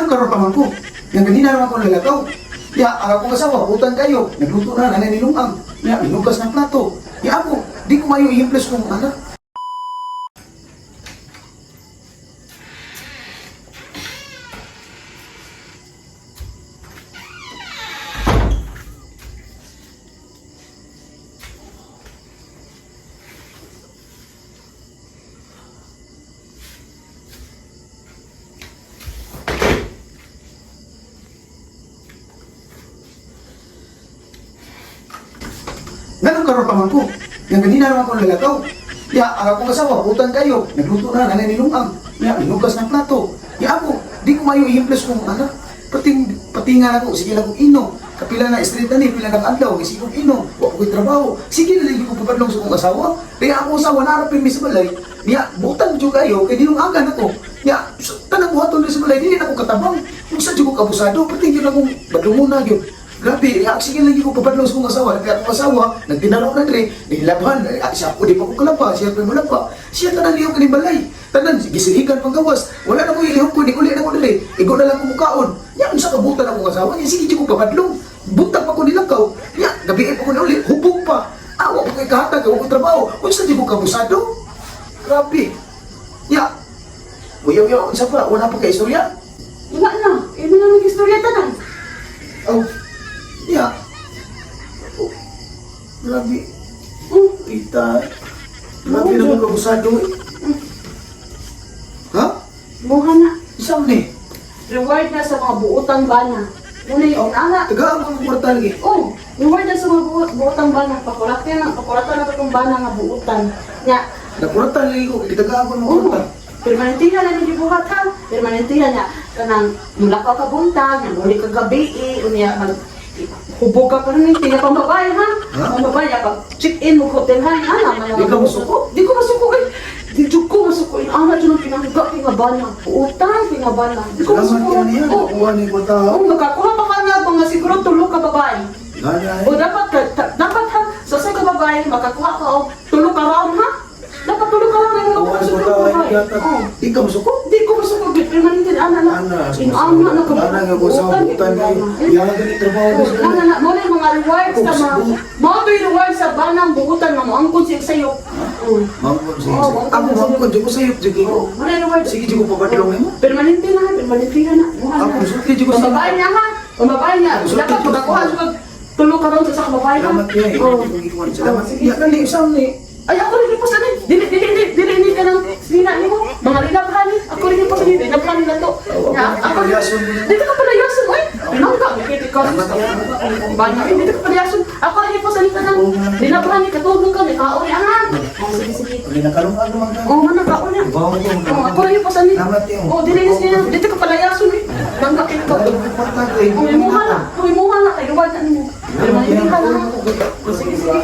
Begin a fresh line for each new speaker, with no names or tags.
Ganun karon pa man ko. Yang ganina naman ko nalagaw. Ya, ako kasawa, utang kayo. Nagluto na, nanay nilungang. Ya, inugas ng plato. Ya ako, di ko mayo i-imples kong anak. Ganun karon pa man ko. Yang ganina naman ko nalagaw. Ya, ako kasawa, utang kayo. Nagluto na, nanay nilungang. Ya, inugas ng plato. Ya ako, di ko mayo i-imples kong anak. Patingan ako, sige lang kong ino. Kapila na street na ni, pila ng adlaw, sige kong ino. Wa ko trabaho. Sige na lang ko papadlong sa kong asawa. Kaya ako asawa, narapin mi sa balay. Ya, butang jud kayo, kay dinungagan ako. Ya, tanang buhaton na sa balay, dili na ko katabang. Kung sa jud ko kabusado, patingin akong badungon na gyud. Grabe, sige lagi ko papadlong sa kong asawa. Kaya akong asawa, nagtinalaw na dre, nilabhan. Siya ako, di pa ko kalapa, siya pa malapa. Siya tanan liyaw kanibalay. Tanan, gisiligan pang gawas. Wala na ko ilihok ko, di uli na ko dali. Igo na lang kumukaon. Yan, sa kabutan akong asawa. Yan, sige di ko papadlong. Buntag pa ko nilakaw. Yan, gabi pa ko na uli. Hubog pa. Awa ko kay kahatag, awa ko trabaho. Kung sa di ko kabusado. Grabe. Ya, uyaw-uyaw, isa pa, wala pa kay istorya.
Wala na. Ito na nag-istorya tanan.
Oh, ya. Oh, grabe. Ita. Grabe naman kabusado eh. Ha?
Buha na.
Isang ni?
Reward na sa mga buutang bana. Muna yung ana.
Tagaan ko ng kwarta lagi.
Oh, reward na sa mga buutang bana. Pakuratan na itong bana nga buutan. Nga,
Nakurata lagi ko, kitagaan ko ng kwarta.
permanentihan na nyo buhat ha. Permanentihan na. Kanang mulakaw ka buntag, muli ka gabi unya hubog ka pa rin, tingnan pang babae ha. Pang babae, pag check-in mo hotel ha.
Di ka masuko?
Di ko masuko eh. Di ko masuko. Ang dyan ang pinangga, pinabana. Utang, pinabana. Di ko
Salamat
masuko.
yan yan, nakuha ni ko tao.
Makakuha pa ka nga mga siguro tulog ka babae.
Gaya
O
eh.
dapat ha, sa ka babae, makakuha ka o tulog ka round ha. Dapat tulog ka round yung
Nakuha ni ko
makakuha
tao.
babae.
Yata. Di ka masuko?
Di ko masuko. Permanente ana na.
Ana,
Ana na ka.
Ana nga ko sa butan kayo. Yan ang ganit trabaho ko sa
Ana na, mo na yung mga rewards sa mga, mo to yung rewards sa banang buutan nga mo angkon siya sa'yo.
Mangkon siya.
Oo, mangkon
Ako
siya.
mangkon, di ko sayop, di ko.
Mo na yung rewards.
Sige, di ko papadlong mo.
Permanente na, permanente na. Muha
Ako,
na.
sulti, di ko sayop.
Pambabae niya ha. Pambabae niya.
Sulti,
Dapat
di ko
pagkakuha
sayop.
siya tulog ka rin sa kababae ha.
Salamat yan eh.
Oo.
Di ko gikuhan. Salamat.
Sige.
Yan ang isang ni.
Ay, ako rin po sa rin. Dili ka ng sina ni mo. Mga rinabhan ni. Ako rin po sa rin. Rinabhan na to. Ako rin. Dito ka palayason, oy. Pinangka. Mikiti ka. Banyo. Dito ka palayason. Ako rin po sa rin ka ng rinabhan ni. Katulong ka. May kaori angan. Sige, sige.
Hindi nakalungan naman ka.
Oo, man, nagkaon niya.
Bawa mo ko.
Ako rin po sa rin.
Salamat yan.
Oo, dilinis niya. Dito ka palayason, eh. Bangga ka.
Kwarta ko eh.
Umimuha na. Umimuha na. Kaya wala na mo. Pero mahilig ka na. Sige, sige.